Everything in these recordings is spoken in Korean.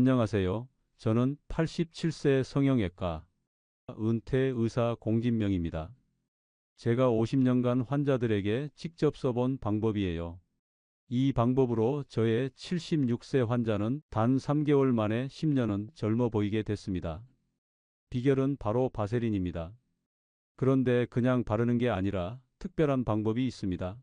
안녕하세요. 저는 87세 성형외과 은퇴 의사 공진명입니다. 제가 50년간 환자들에게 직접 써본 방법이에요. 이 방법으로 저의 76세 환자는 단 3개월 만에 10년은 젊어 보이게 됐습니다. 비결은 바로 바세린입니다. 그런데 그냥 바르는 게 아니라 특별한 방법이 있습니다.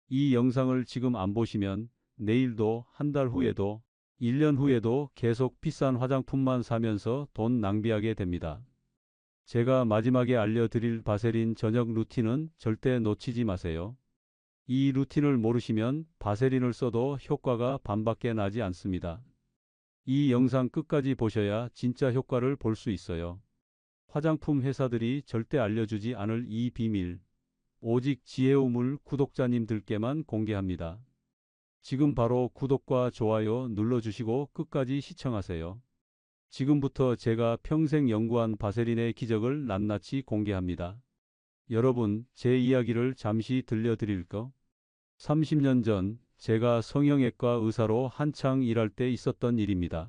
이 영상을 지금 안 보시면 내일도, 한 달 후에도, 1년 후에도 계속 비싼 화장품만 사면서 돈 낭비하게 됩니다. 제가 마지막에 알려드릴 바세린 저녁 루틴은 절대 놓치지 마세요. 이 루틴을 모르시면 바세린을 써도 효과가 반밖에 나지 않습니다. 이 영상 끝까지 보셔야 진짜 효과를 볼 수 있어요. 화장품 회사들이 절대 알려주지 않을 이 비밀, 오직 지혜우물 구독자님들께만 공개합니다. 지금 바로 구독과 좋아요 눌러주시고 끝까지 시청하세요. 지금부터 제가 평생 연구한 바세린의 기적을 낱낱이 공개합니다. 여러분, 제 이야기를 잠시 들려드릴까? 30년 전 제가 성형외과 의사로 한창 일할 때 있었던 일입니다.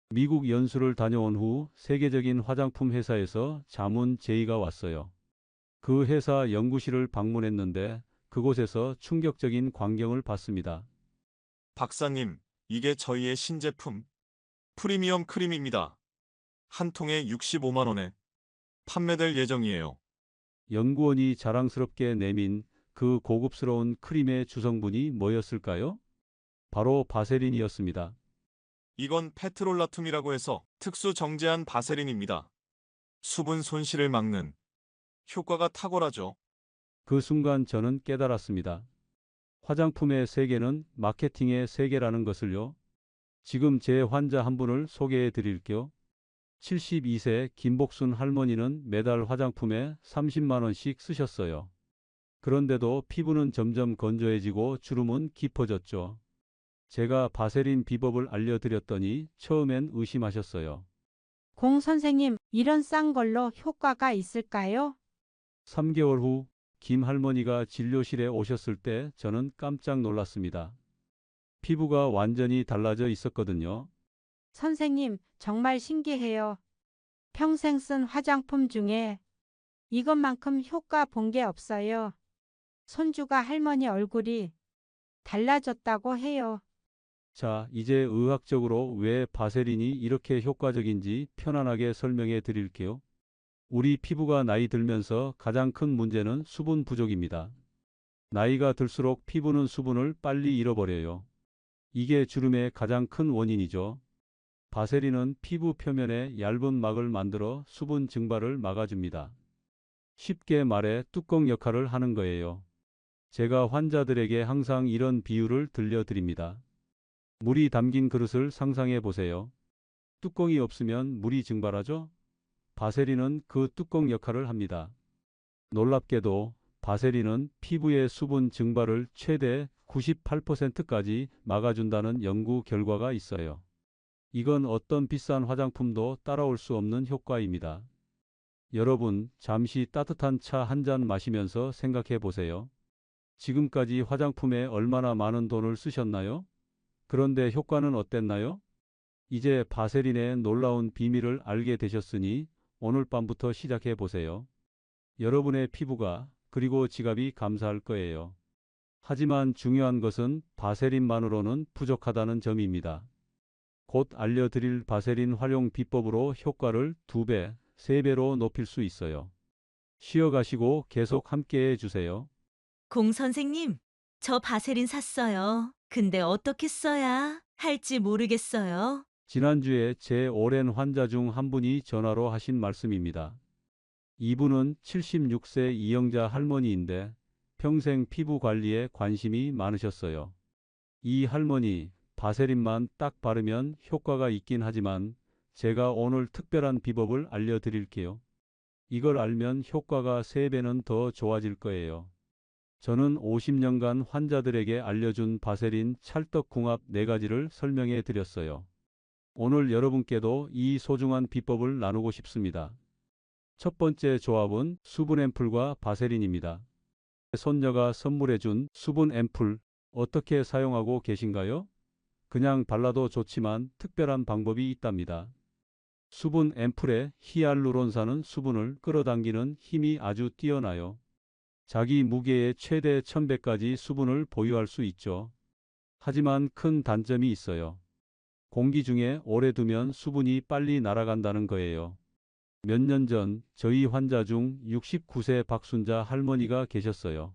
미국 연수를 다녀온 후 세계적인 화장품 회사에서 자문 제의가 왔어요. 그 회사 연구실을 방문했는데 그곳에서 충격적인 광경을 봤습니다. 박사님, 이게 저희의 신제품 프리미엄 크림입니다. 한 통에 65만 원에 판매될 예정이에요. 연구원이 자랑스럽게 내민 그 고급스러운 크림의 주성분이 뭐였을까요? 바로 바세린이었습니다. 이건 페트롤라툼이라고 해서 특수 정제한 바세린입니다. 수분 손실을 막는 효과가 탁월하죠. 그 순간 저는 깨달았습니다. 화장품의 세계는 마케팅의 세계라는 것을요. 지금 제 환자 한 분을 소개해 드릴게요. 72세 김복순 할머니는 매달 화장품에 30만 원씩 쓰셨어요. 그런데도 피부는 점점 건조해지고 주름은 깊어졌죠. 제가 바세린 비법을 알려드렸더니 처음엔 의심하셨어요. 공 선생님, 이런 싼 걸로 효과가 있을까요? 3개월 후 김 할머니가 진료실에 오셨을 때 저는 깜짝 놀랐습니다. 피부가 완전히 달라져 있었거든요. 선생님, 정말 신기해요. 평생 쓴 화장품 중에 이것만큼 효과 본 게 없어요. 손주가 할머니 얼굴이 달라졌다고 해요. 자, 이제 의학적으로 왜 바세린이 이렇게 효과적인지 편안하게 설명해 드릴게요. 우리 피부가 나이 들면서 가장 큰 문제는 수분 부족입니다. 나이가 들수록 피부는 수분을 빨리 잃어버려요. 이게 주름의 가장 큰 원인이죠. 바세린은 피부 표면에 얇은 막을 만들어 수분 증발을 막아줍니다. 쉽게 말해 뚜껑 역할을 하는 거예요. 제가 환자들에게 항상 이런 비유를 들려드립니다. 물이 담긴 그릇을 상상해 보세요. 뚜껑이 없으면 물이 증발하죠? 바세린은 그 뚜껑 역할을 합니다. 놀랍게도 바세린은 피부의 수분 증발을 최대 98%까지 막아준다는 연구 결과가 있어요. 이건 어떤 비싼 화장품도 따라올 수 없는 효과입니다. 여러분, 잠시 따뜻한 차 한 잔 마시면서 생각해 보세요. 지금까지 화장품에 얼마나 많은 돈을 쓰셨나요? 그런데 효과는 어땠나요? 이제 바세린의 놀라운 비밀을 알게 되셨으니 오늘 밤부터 시작해 보세요. 여러분의 피부가 그리고 지갑이 감사할 거예요. 하지만 중요한 것은 바세린만으로는 부족하다는 점입니다. 곧 알려드릴 바세린 활용 비법으로 효과를 2배, 3배로 높일 수 있어요. 쉬어가시고 계속 함께해 주세요. 공 선생님, 저 바세린 샀어요. 근데 어떻게 써야 할지 모르겠어요. 지난주에 제 오랜 환자 중 한 분이 전화로 하신 말씀입니다. 이분은 76세 이영자 할머니인데 평생 피부 관리에 관심이 많으셨어요. 이 할머니, 바세린만 딱 바르면 효과가 있긴 하지만 제가 오늘 특별한 비법을 알려드릴게요. 이걸 알면 효과가 3배는 더 좋아질 거예요. 저는 50년간 환자들에게 알려준 바세린 찰떡궁합 4가지를 설명해 드렸어요. 오늘 여러분께도 이 소중한 비법을 나누고 싶습니다. 첫 번째 조합은 수분 앰플과 바세린입니다. 손녀가 선물해 준 수분 앰플 어떻게 사용하고 계신가요? 그냥 발라도 좋지만 특별한 방법이 있답니다. 수분 앰플에 히알루론산은 수분을 끌어당기는 힘이 아주 뛰어나요. 자기 무게의 최대 1000배까지 수분을 보유할 수 있죠. 하지만 큰 단점이 있어요. 공기 중에 오래 두면 수분이 빨리 날아간다는 거예요. 몇 년 전 저희 환자 중 69세 박순자 할머니가 계셨어요.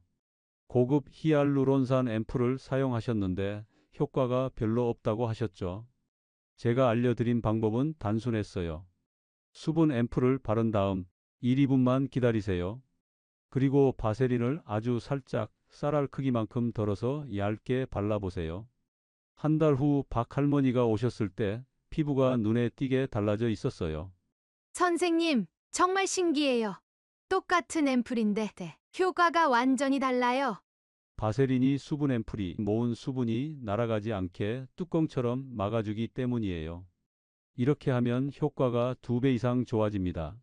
고급 히알루론산 앰플을 사용하셨는데 효과가 별로 없다고 하셨죠. 제가 알려드린 방법은 단순했어요. 수분 앰플을 바른 다음 1, 2분만 기다리세요. 그리고 바세린을 아주 살짝 쌀알 크기만큼 덜어서 얇게 발라보세요. 한 달 후 박 할머니가 오셨을 때 피부가 눈에 띄게 달라져 있었어요. 선생님, 정말 신기해요. 똑같은 앰플인데 효과가 완전히 달라요. 바세린이 수분 앰플이 모은 수분이 날아가지 않게 뚜껑처럼 막아주기 때문이에요. 이렇게 하면 효과가 2배 이상 좋아집니다.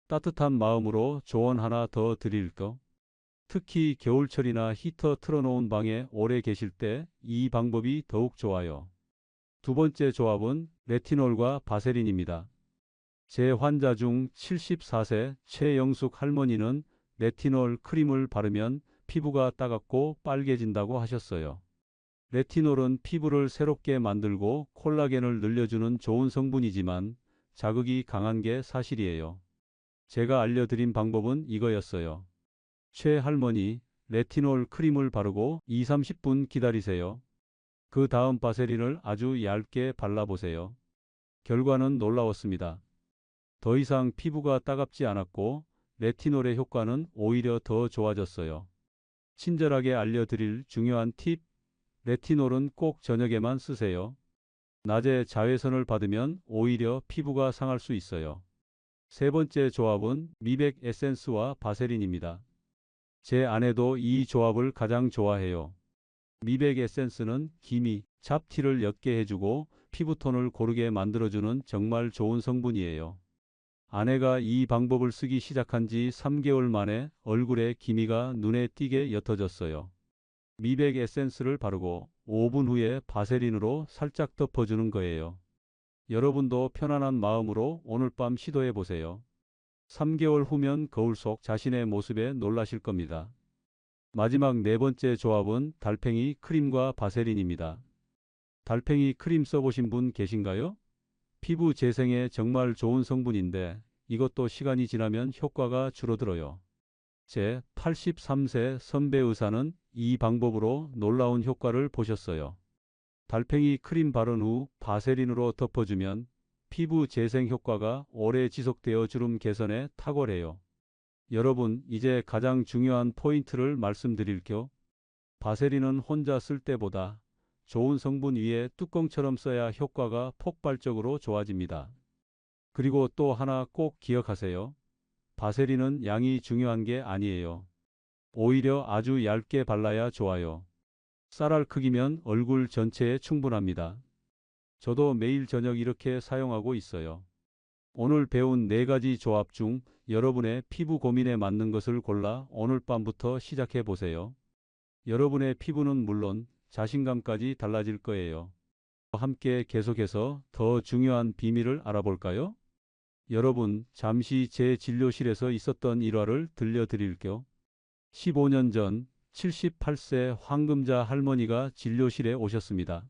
따뜻한 마음으로 조언 하나 더 드릴까? 특히 겨울철이나 히터 틀어놓은 방에 오래 계실 때 이 방법이 더욱 좋아요. 두 번째 조합은 레티놀과 바세린입니다. 제 환자 중 74세 최영숙 할머니는 레티놀 크림을 바르면 피부가 따갑고 빨개진다고 하셨어요. 레티놀은 피부를 새롭게 만들고 콜라겐을 늘려주는 좋은 성분이지만 자극이 강한 게 사실이에요. 제가 알려드린 방법은 이거였어요. 최 할머니, 레티놀 크림을 바르고 2~30분 기다리세요. 그 다음 바세린을 아주 얇게 발라보세요. 결과는 놀라웠습니다. 더 이상 피부가 따갑지 않았고 레티놀의 효과는 오히려 더 좋아졌어요. 친절하게 알려드릴 중요한 팁, 레티놀은 꼭 저녁에만 쓰세요. 낮에 자외선을 받으면 오히려 피부가 상할 수 있어요. 세 번째 조합은 미백 에센스와 바세린입니다. 제 아내도 이 조합을 가장 좋아해요. 미백 에센스는 기미, 잡티를 옅게 해주고 피부톤을 고르게 만들어주는 정말 좋은 성분이에요. 아내가 이 방법을 쓰기 시작한 지 3개월 만에 얼굴에 기미가 눈에 띄게 옅어졌어요. 미백 에센스를 바르고 5분 후에 바세린으로 살짝 덮어주는 거예요. 여러분도 편안한 마음으로 오늘 밤 시도해 보세요. 3개월 후면 거울 속 자신의 모습에 놀라실 겁니다. 마지막 네 번째 조합은 달팽이 크림과 바세린입니다. 달팽이 크림 써보신 분 계신가요? 피부 재생에 정말 좋은 성분인데 이것도 시간이 지나면 효과가 줄어들어요. 제 83세 선배 의사는 이 방법으로 놀라운 효과를 보셨어요. 달팽이 크림 바른 후 바세린으로 덮어주면 피부 재생 효과가 오래 지속되어 주름 개선에 탁월해요. 여러분, 이제 가장 중요한 포인트를 말씀드릴게요. 바세린은 혼자 쓸 때보다 좋은 성분 위에 뚜껑처럼 써야 효과가 폭발적으로 좋아집니다. 그리고 또 하나 꼭 기억하세요. 바세린은 양이 중요한 게 아니에요. 오히려 아주 얇게 발라야 좋아요. 쌀알 크기면 얼굴 전체에 충분합니다. 저도 매일 저녁 이렇게 사용하고 있어요. 오늘 배운 4가지 조합 중 여러분의 피부 고민에 맞는 것을 골라 오늘 밤부터 시작해 보세요. 여러분의 피부는 물론 자신감까지 달라질 거예요. 함께 계속해서 더 중요한 비밀을 알아볼까요? 여러분, 잠시 제 진료실에서 있었던 일화를 들려드릴게요. 15년 전 78세 황금자 할머니가 진료실에 오셨습니다.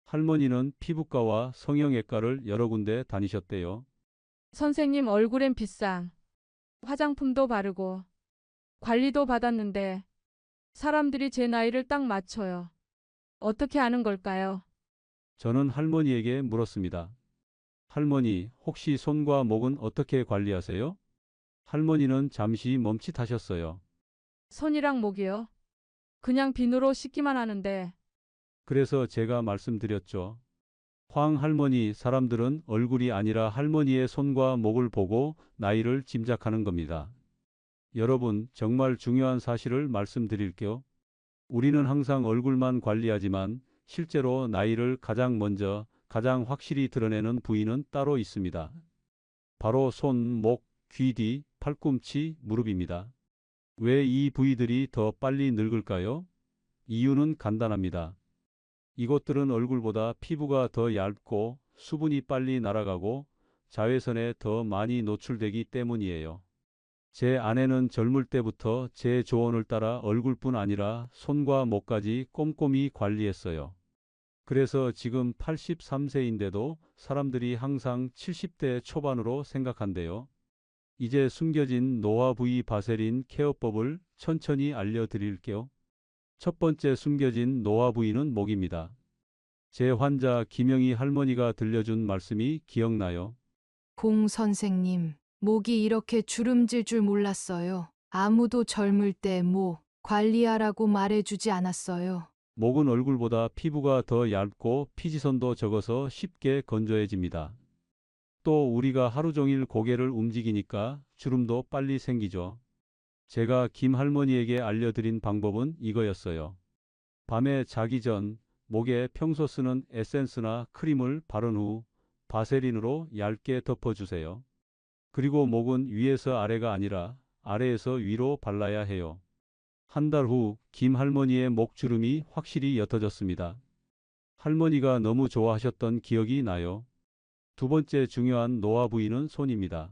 할머니는 피부과와 성형외과를 여러 군데 다니셨대요. 선생님 얼굴엔 빗상, 화장품도 바르고 관리도 받았는데 사람들이 제 나이를 딱 맞춰요. 어떻게 아는 걸까요? 저는 할머니에게 물었습니다. 할머니, 혹시 손과 목은 어떻게 관리하세요? 할머니는 잠시 멈칫하셨어요. 손이랑 목이요. 그냥 비누로 씻기만 하는데 그래서 제가 말씀드렸죠. 황 할머니, 사람들은 얼굴이 아니라 할머니의 손과 목을 보고 나이를 짐작하는 겁니다. 여러분, 정말 중요한 사실을 말씀드릴게요. 우리는 항상 얼굴만 관리하지만 실제로 나이를 가장 먼저, 가장 확실히 드러내는 부위는 따로 있습니다. 바로 손, 목, 귀 뒤, 팔꿈치, 무릎입니다. 왜 이 부위들이 더 빨리 늙을까요? 이유는 간단합니다. 이곳들은 얼굴보다 피부가 더 얇고 수분이 빨리 날아가고 자외선에 더 많이 노출되기 때문이에요. 제 아내는 젊을 때부터 제 조언을 따라 얼굴뿐 아니라 손과 목까지 꼼꼼히 관리했어요. 그래서 지금 83세인데도 사람들이 항상 70대 초반으로 생각한대요. 이제 숨겨진 노화 부위 바세린 케어법을 천천히 알려드릴게요. 첫 번째 숨겨진 노화 부위는 목입니다. 제 환자 김영희 할머니가 들려준 말씀이 기억나요. 공 선생님, 목이 이렇게 주름질 줄 몰랐어요. 아무도 젊을 때 목 관리하라고 말해주지 않았어요. 목은 얼굴보다 피부가 더 얇고 피지선도 적어서 쉽게 건조해집니다. 또 우리가 하루 종일 고개를 움직이니까 주름도 빨리 생기죠. 제가 김 할머니에게 알려드린 방법은 이거였어요. 밤에 자기 전 목에 평소 쓰는 에센스나 크림을 바른 후 바세린으로 얇게 덮어주세요. 그리고 목은 위에서 아래가 아니라 아래에서 위로 발라야 해요. 한 달 후 김 할머니의 목주름이 확실히 옅어졌습니다. 할머니가 너무 좋아하셨던 기억이 나요. 두 번째 중요한 노화 부위는 손입니다.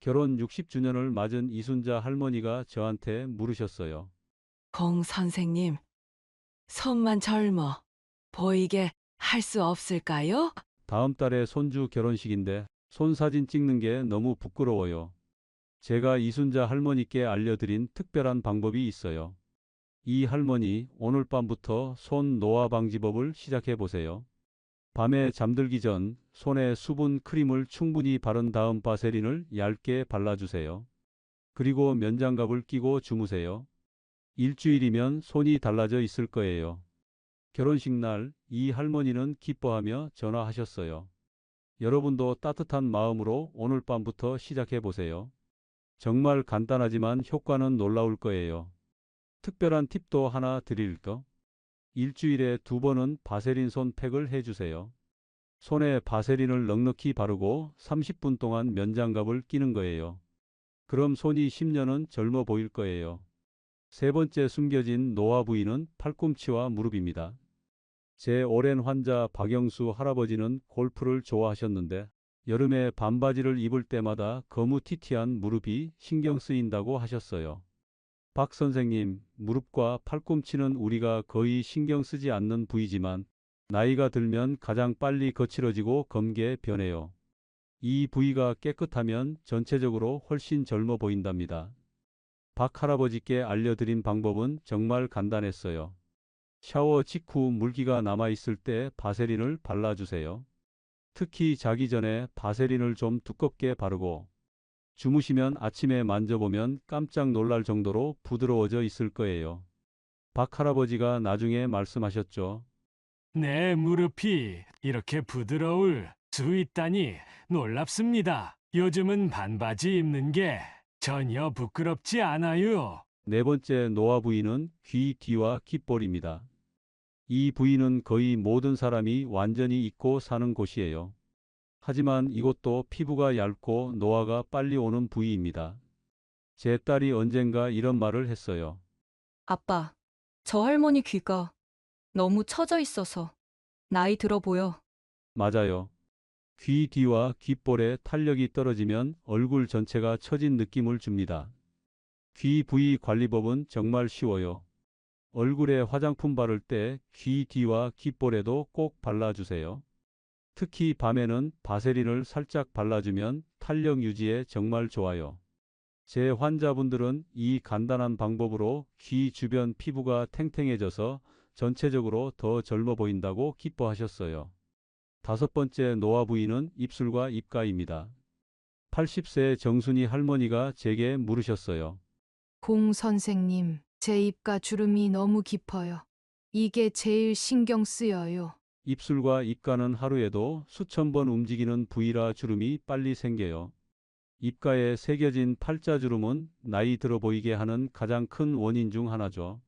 결혼 60주년을 맞은 이순자 할머니가 저한테 물으셨어요. 공 선생님, 손만 젊어 보이게 할 수 없을까요? 다음 달에 손주 결혼식인데 손 사진 찍는 게 너무 부끄러워요. 제가 이순자 할머니께 알려드린 특별한 방법이 있어요. 이 할머니 오늘 밤부터 손 노화 방지법을 시작해 보세요. 밤에 잠들기 전 손에 수분 크림을 충분히 바른 다음 바세린을 얇게 발라주세요. 그리고 면장갑을 끼고 주무세요. 일주일이면 손이 달라져 있을 거예요. 결혼식 날 이 할머니는 기뻐하며 전화하셨어요. 여러분도 따뜻한 마음으로 오늘 밤부터 시작해 보세요. 정말 간단하지만 효과는 놀라울 거예요. 특별한 팁도 하나 드릴까? 일주일에 2번은 바세린 손팩을 해주세요. 손에 바세린을 넉넉히 바르고 30분 동안 면장갑을 끼는 거예요. 그럼 손이 10년은 젊어 보일 거예요. 세 번째 숨겨진 노화 부위는 팔꿈치와 무릎입니다. 제 오랜 환자 박영수 할아버지는 골프를 좋아하셨는데 여름에 반바지를 입을 때마다 거무튀튀한 무릎이 신경 쓰인다고 하셨어요. 박 선생님, 무릎과 팔꿈치는 우리가 거의 신경 쓰지 않는 부위지만 나이가 들면 가장 빨리 거칠어지고 검게 변해요. 이 부위가 깨끗하면 전체적으로 훨씬 젊어 보인답니다. 박 할아버지께 알려드린 방법은 정말 간단했어요. 샤워 직후 물기가 남아있을 때 바세린을 발라주세요. 특히 자기 전에 바세린을 좀 두껍게 바르고 주무시면 아침에 만져보면 깜짝 놀랄 정도로 부드러워져 있을 거예요. 박 할아버지가 나중에 말씀하셨죠. 내 무릎이 이렇게 부드러울 수 있다니 놀랍습니다. 요즘은 반바지 입는 게 전혀 부끄럽지 않아요. 네 번째 노화 부위는 귀 뒤와 귓볼입니다. 이 부위는 거의 모든 사람이 완전히 잊고 사는 곳이에요. 하지만 이것도 피부가 얇고 노화가 빨리 오는 부위입니다. 제 딸이 언젠가 이런 말을 했어요. 아빠, 저 할머니 귀가 너무 처져 있어서 나이 들어 보여. 맞아요. 귀 뒤와 귓볼에 탄력이 떨어지면 얼굴 전체가 처진 느낌을 줍니다. 귀 부위 관리법은 정말 쉬워요. 얼굴에 화장품 바를 때 귀 뒤와 귓볼에도 꼭 발라주세요. 특히 밤에는 바세린을 살짝 발라주면 탄력 유지에 정말 좋아요. 제 환자분들은 이 간단한 방법으로 귀 주변 피부가 탱탱해져서 전체적으로 더 젊어 보인다고 기뻐하셨어요. 다섯 번째 노화 부위는 입술과 입가입니다. 80세 정순이 할머니가 제게 물으셨어요. 공 선생님, 제 입가 주름이 너무 깊어요. 이게 제일 신경 쓰여요. 입술과 입가는 하루에도 수천 번 움직이는 부위라 주름이 빨리 생겨요. 입가에 새겨진 팔자주름은 나이 들어 보이게 하는 가장 큰 원인 중 하나죠.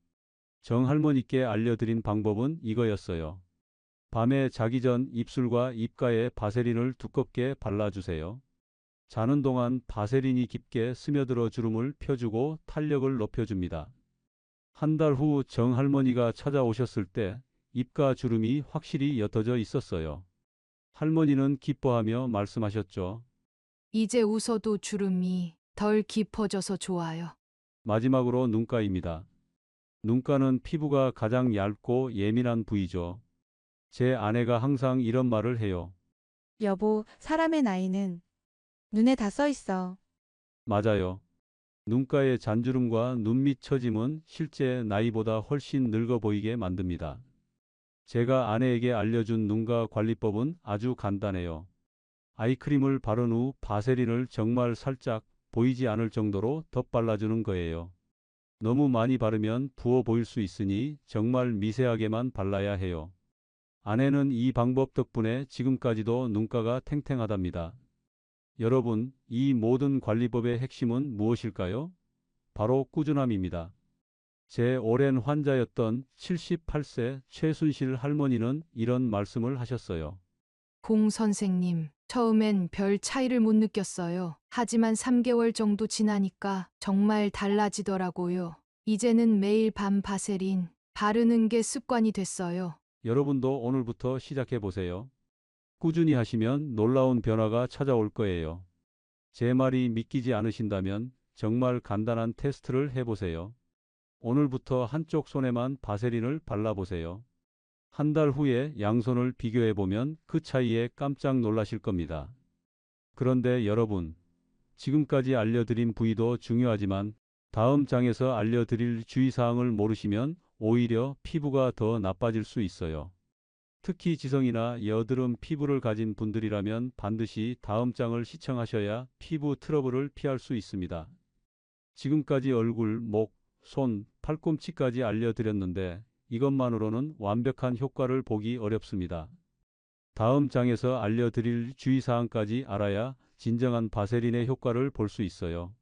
정 할머니께 알려드린 방법은 이거였어요. 밤에 자기 전 입술과 입가에 바세린을 두껍게 발라주세요. 자는 동안 바세린이 깊게 스며들어 주름을 펴주고 탄력을 높여줍니다. 한 달 후 정 할머니가 찾아오셨을 때 입가 주름이 확실히 옅어져 있었어요. 할머니는 기뻐하며 말씀하셨죠. 이제 웃어도 주름이 덜 깊어져서 좋아요. 마지막으로 눈가입니다. 눈가는 피부가 가장 얇고 예민한 부위죠. 제 아내가 항상 이런 말을 해요. 여보, 사람의 나이는 눈에 다 써 있어. 맞아요. 눈가의 잔주름과 눈밑 처짐은 실제 나이보다 훨씬 늙어 보이게 만듭니다. 제가 아내에게 알려준 눈가 관리법은 아주 간단해요. 아이크림을 바른 후 바세린을 정말 살짝 보이지 않을 정도로 덧발라주는 거예요. 너무 많이 바르면 부어 보일 수 있으니 정말 미세하게만 발라야 해요. 아내는 이 방법 덕분에 지금까지도 눈가가 탱탱하답니다. 여러분, 이 모든 관리법의 핵심은 무엇일까요? 바로 꾸준함입니다. 제 오랜 환자였던 78세 최순실 할머니는 이런 말씀을 하셨어요. 공 선생님, 처음엔 별 차이를 못 느꼈어요. 하지만 3개월 정도 지나니까 정말 달라지더라고요. 이제는 매일 밤 바세린 바르는 게 습관이 됐어요. 여러분도 오늘부터 시작해 보세요. 꾸준히 하시면 놀라운 변화가 찾아올 거예요. 제 말이 믿기지 않으신다면 정말 간단한 테스트를 해보세요. 오늘부터 한쪽 손에만 바세린을 발라보세요. 한 달 후에 양손을 비교해 보면 그 차이에 깜짝 놀라실 겁니다. 그런데 여러분, 지금까지 알려드린 부위도 중요하지만 다음 장에서 알려드릴 주의사항을 모르시면 오히려 피부가 더 나빠질 수 있어요. 특히 지성이나 여드름 피부를 가진 분들이라면 반드시 다음 장을 시청하셔야 피부 트러블을 피할 수 있습니다. 지금까지 얼굴, 목, 손, 팔꿈치까지 알려드렸는데 이것만으로는 완벽한 효과를 보기 어렵습니다. 다음 장에서 알려드릴 주의사항까지 알아야 진정한 바세린의 효과를 볼 수 있어요.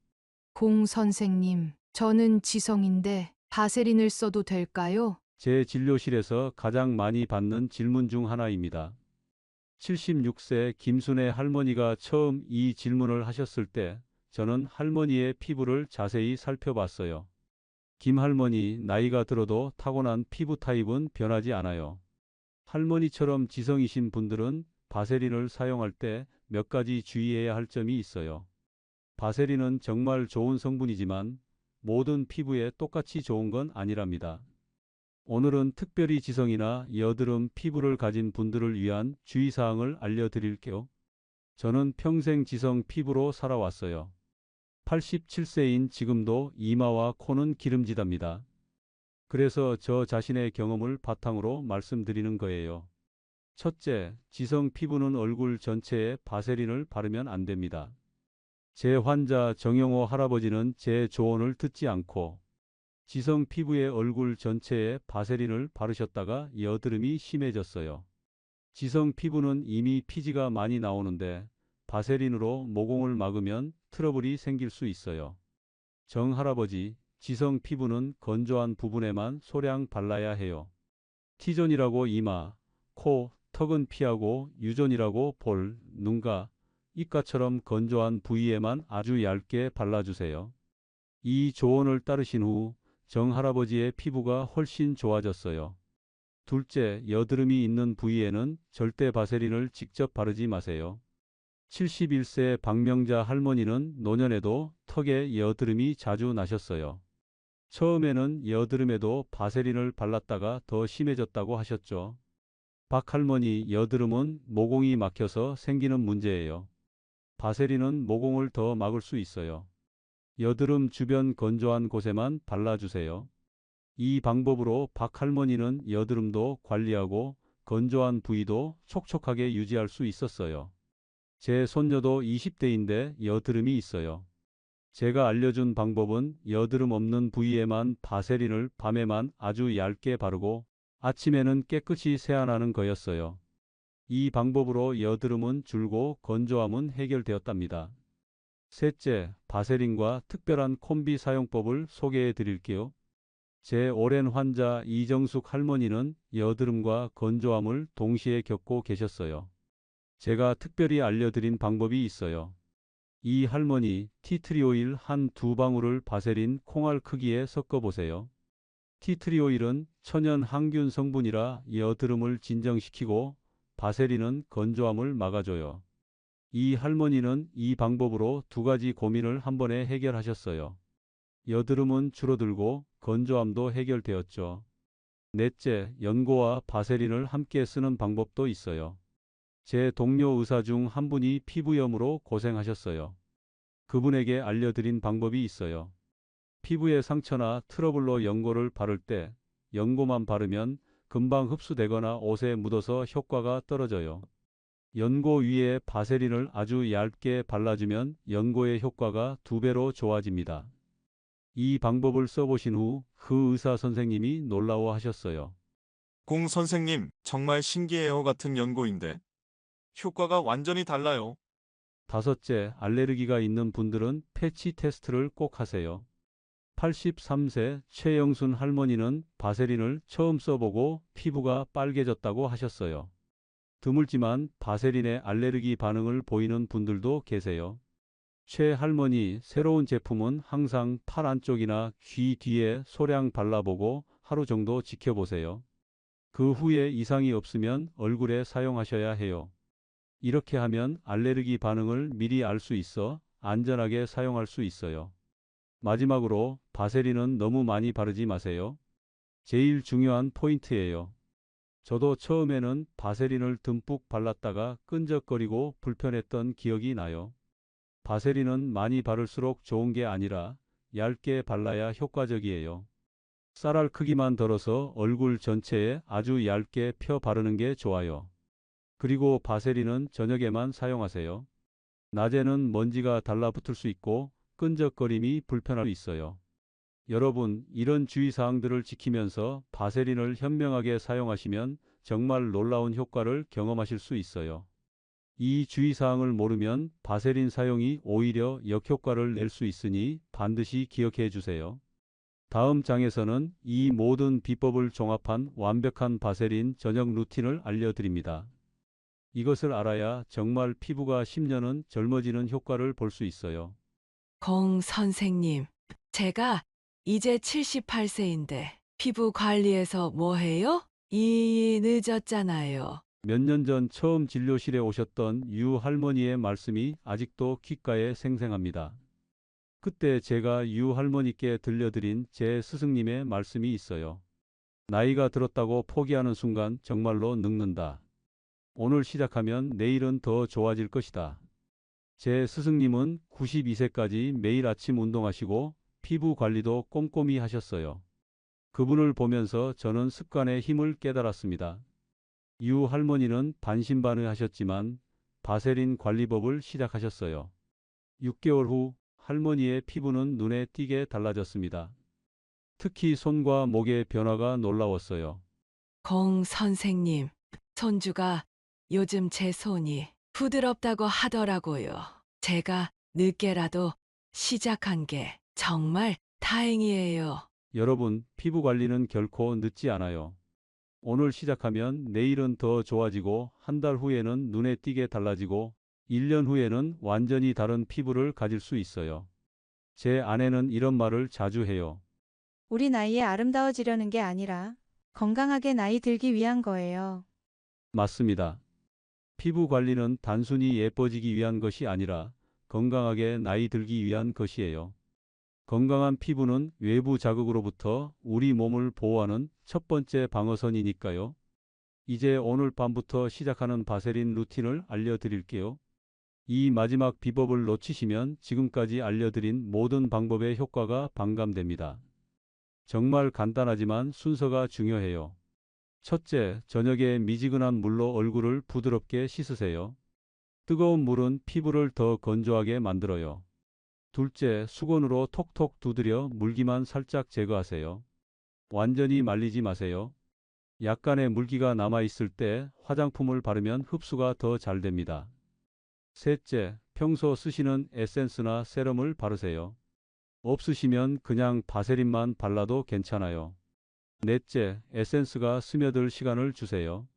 공 선생님, 저는 지성인데 바세린을 써도 될까요? 제 진료실에서 가장 많이 받는 질문 중 하나입니다. 76세 김순애 할머니가 처음 이 질문을 하셨을 때 저는 할머니의 피부를 자세히 살펴봤어요. 김 할머니, 나이가 들어도 타고난 피부 타입은 변하지 않아요. 할머니처럼 지성이신 분들은 바세린을 사용할 때 몇 가지 주의해야 할 점이 있어요. 바세린은 정말 좋은 성분이지만 모든 피부에 똑같이 좋은 건 아니랍니다. 오늘은 특별히 지성이나 여드름 피부를 가진 분들을 위한 주의사항을 알려드릴게요. 저는 평생 지성 피부로 살아왔어요. 87세인 지금도 이마와 코는 기름지답니다. 그래서 저 자신의 경험을 바탕으로 말씀드리는 거예요. 첫째, 지성 피부는 얼굴 전체에 바세린을 바르면 안 됩니다. 제 환자 정영호 할아버지는 제 조언을 듣지 않고 지성 피부의 얼굴 전체에 바세린을 바르셨다가 여드름이 심해졌어요. 지성 피부는 이미 피지가 많이 나오는데 바세린으로 모공을 막으면 트러블이 생길 수 있어요. 정 할아버지, 지성 피부는 건조한 부분에만 소량 발라야 해요. T존이라고 이마, 코, 턱은 피하고 U존이라고 볼, 눈가, 입가처럼 건조한 부위에만 아주 얇게 발라주세요. 이 조언을 따르신 후 정 할아버지의 피부가 훨씬 좋아졌어요. 둘째, 여드름이 있는 부위에는 절대 바세린을 직접 바르지 마세요. 71세 박명자 할머니는 노년에도 턱에 여드름이 자주 나셨어요. 처음에는 여드름에도 바세린을 발랐다가 더 심해졌다고 하셨죠. 박 할머니, 여드름은 모공이 막혀서 생기는 문제예요. 바세린은 모공을 더 막을 수 있어요. 여드름 주변 건조한 곳에만 발라주세요. 이 방법으로 박 할머니는 여드름도 관리하고 건조한 부위도 촉촉하게 유지할 수 있었어요. 제 손녀도 20대인데 여드름이 있어요. 제가 알려준 방법은 여드름 없는 부위에만 바세린을 밤에만 아주 얇게 바르고 아침에는 깨끗이 세안하는 거였어요. 이 방법으로 여드름은 줄고 건조함은 해결되었답니다. 셋째, 바세린과 특별한 콤비 사용법을 소개해 드릴게요. 제 오랜 환자 이정숙 할머니는 여드름과 건조함을 동시에 겪고 계셨어요. 제가 특별히 알려드린 방법이 있어요. 이 할머니, 티트리 오일 한 2방울을 바세린 콩알 크기에 섞어 보세요. 티트리오일은 천연 항균 성분이라 여드름을 진정시키고 바세린은 건조함을 막아줘요. 이 할머니는 이 방법으로 두 가지 고민을 한 번에 해결하셨어요. 여드름은 줄어들고 건조함도 해결되었죠. 넷째, 연고와 바세린을 함께 쓰는 방법도 있어요. 제 동료 의사 중 한 분이 피부염으로 고생하셨어요. 그분에게 알려드린 방법이 있어요. 피부에 상처나 트러블로 연고를 바를 때 연고만 바르면 금방 흡수되거나 옷에 묻어서 효과가 떨어져요. 연고 위에 바세린을 아주 얇게 발라주면 연고의 효과가 2배로 좋아집니다. 이 방법을 써보신 후 그 의사 선생님이 놀라워하셨어요. 공 선생님, 정말 신기해요 같은 연고인데 효과가 완전히 달라요. 다섯째, 알레르기가 있는 분들은 패치 테스트를 꼭 하세요. 83세 최영순 할머니는 바세린을 처음 써보고 피부가 빨개졌다고 하셨어요. 드물지만 바세린에 알레르기 반응을 보이는 분들도 계세요. 최 할머니 새로운 제품은 항상 팔 안쪽이나 귀 뒤에 소량 발라보고 하루 정도 지켜보세요. 그 후에 이상이 없으면 얼굴에 사용하셔야 해요. 이렇게 하면 알레르기 반응을 미리 알 수 있어 안전하게 사용할 수 있어요. 마지막으로 바세린은 너무 많이 바르지 마세요. 제일 중요한 포인트예요. 저도 처음에는 바세린을 듬뿍 발랐다가 끈적거리고 불편했던 기억이 나요. 바세린은 많이 바를수록 좋은 게 아니라 얇게 발라야 효과적이에요. 쌀알 크기만 덜어서 얼굴 전체에 아주 얇게 펴 바르는 게 좋아요. 그리고 바세린은 저녁에만 사용하세요. 낮에는 먼지가 달라붙을 수 있고 끈적거림이 불편할 수 있어요. 여러분, 이런 주의사항들을 지키면서 바세린을 현명하게 사용하시면 정말 놀라운 효과를 경험하실 수 있어요. 이 주의사항을 모르면 바세린 사용이 오히려 역효과를 낼 수 있으니 반드시 기억해 주세요. 다음 장에서는 이 모든 비법을 종합한 완벽한 바세린 저녁 루틴을 알려드립니다. 이것을 알아야 정말 피부가 10년은 젊어지는 효과를 볼 수 있어요. 공 선생님, 제가 이제 78세인데 피부 관리해서 뭐 해요? 늦었잖아요. 몇 년 전 처음 진료실에 오셨던 유 할머니의 말씀이 아직도 귓가에 생생합니다. 그때 제가 유 할머니께 들려드린 제 스승님의 말씀이 있어요. 나이가 들었다고 포기하는 순간 정말로 늙는다. 오늘 시작하면 내일은 더 좋아질 것이다. 제 스승님은 92세까지 매일 아침 운동하시고 피부 관리도 꼼꼼히 하셨어요. 그분을 보면서 저는 습관의 힘을 깨달았습니다. 유 할머니는 반신반의하셨지만 바세린 관리법을 시작하셨어요. 6개월 후 할머니의 피부는 눈에 띄게 달라졌습니다. 특히 손과 목의 변화가 놀라웠어요. 공 선생님, 손주가 요즘 제 손이 부드럽다고 하더라고요. 제가 늦게라도 시작한 게 정말 다행이에요. 여러분, 피부 관리는 결코 늦지 않아요. 오늘 시작하면 내일은 더 좋아지고 한 달 후에는 눈에 띄게 달라지고 1년 후에는 완전히 다른 피부를 가질 수 있어요. 제 아내는 이런 말을 자주 해요. 우리 나이에 아름다워지려는 게 아니라 건강하게 나이 들기 위한 거예요. 맞습니다. 피부 관리는 단순히 예뻐지기 위한 것이 아니라 건강하게 나이 들기 위한 것이에요. 건강한 피부는 외부 자극으로부터 우리 몸을 보호하는 첫 번째 방어선이니까요. 이제 오늘 밤부터 시작하는 바세린 루틴을 알려드릴게요. 이 마지막 비법을 놓치시면 지금까지 알려드린 모든 방법의 효과가 반감됩니다. 정말 간단하지만 순서가 중요해요. 첫째, 저녁에 미지근한 물로 얼굴을 부드럽게 씻으세요. 뜨거운 물은 피부를 더 건조하게 만들어요. 둘째, 수건으로 톡톡 두드려 물기만 살짝 제거하세요. 완전히 말리지 마세요. 약간의 물기가 남아있을 때 화장품을 바르면 흡수가 더 잘 됩니다. 셋째, 평소 쓰시는 에센스나 세럼을 바르세요. 없으시면 그냥 바세린만 발라도 괜찮아요. 넷째, 에센스가 스며들 시간을 주세요.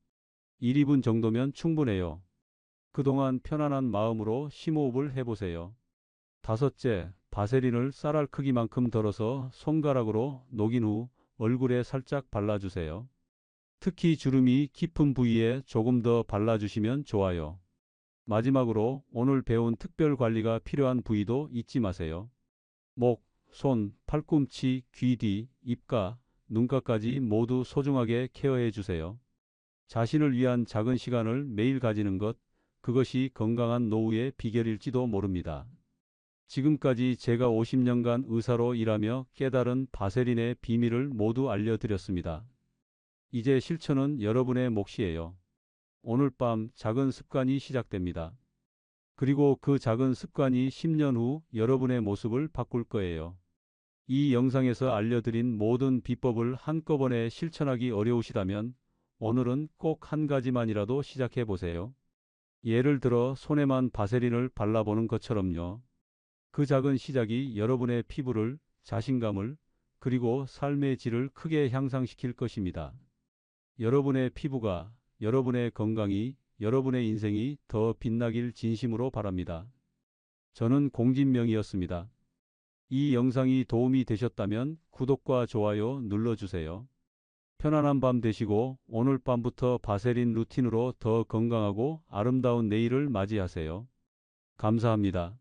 1, 2분 정도면 충분해요. 그동안 편안한 마음으로 심호흡을 해보세요. 다섯째, 바세린을 쌀알 크기만큼 덜어서 손가락으로 녹인 후 얼굴에 살짝 발라주세요. 특히 주름이 깊은 부위에 조금 더 발라주시면 좋아요. 마지막으로 오늘 배운 특별 관리가 필요한 부위도 잊지 마세요. 목, 손, 팔꿈치, 귀 뒤, 입가, 눈가까지 모두 소중하게 케어해 주세요. 자신을 위한 작은 시간을 매일 가지는 것, 그것이 건강한 노후의 비결일지도 모릅니다. 지금까지 제가 50년간 의사로 일하며 깨달은 바세린의 비밀을 모두 알려드렸습니다. 이제 실천은 여러분의 몫이에요. 오늘 밤 작은 습관이 시작됩니다. 그리고 그 작은 습관이 10년 후 여러분의 모습을 바꿀 거예요. 이 영상에서 알려드린 모든 비법을 한꺼번에 실천하기 어려우시다면 오늘은 꼭 한 가지만이라도 시작해 보세요. 예를 들어 손에만 바세린을 발라보는 것처럼요. 그 작은 시작이 여러분의 피부를, 자신감을, 그리고 삶의 질을 크게 향상시킬 것입니다. 여러분의 피부가, 여러분의 건강이, 여러분의 인생이 더 빛나길 진심으로 바랍니다. 저는 공진명이었습니다. 이 영상이 도움이 되셨다면 구독과 좋아요 눌러주세요. 편안한 밤 되시고 오늘 밤부터 바세린 루틴으로 더 건강하고 아름다운 내일을 맞이하세요. 감사합니다.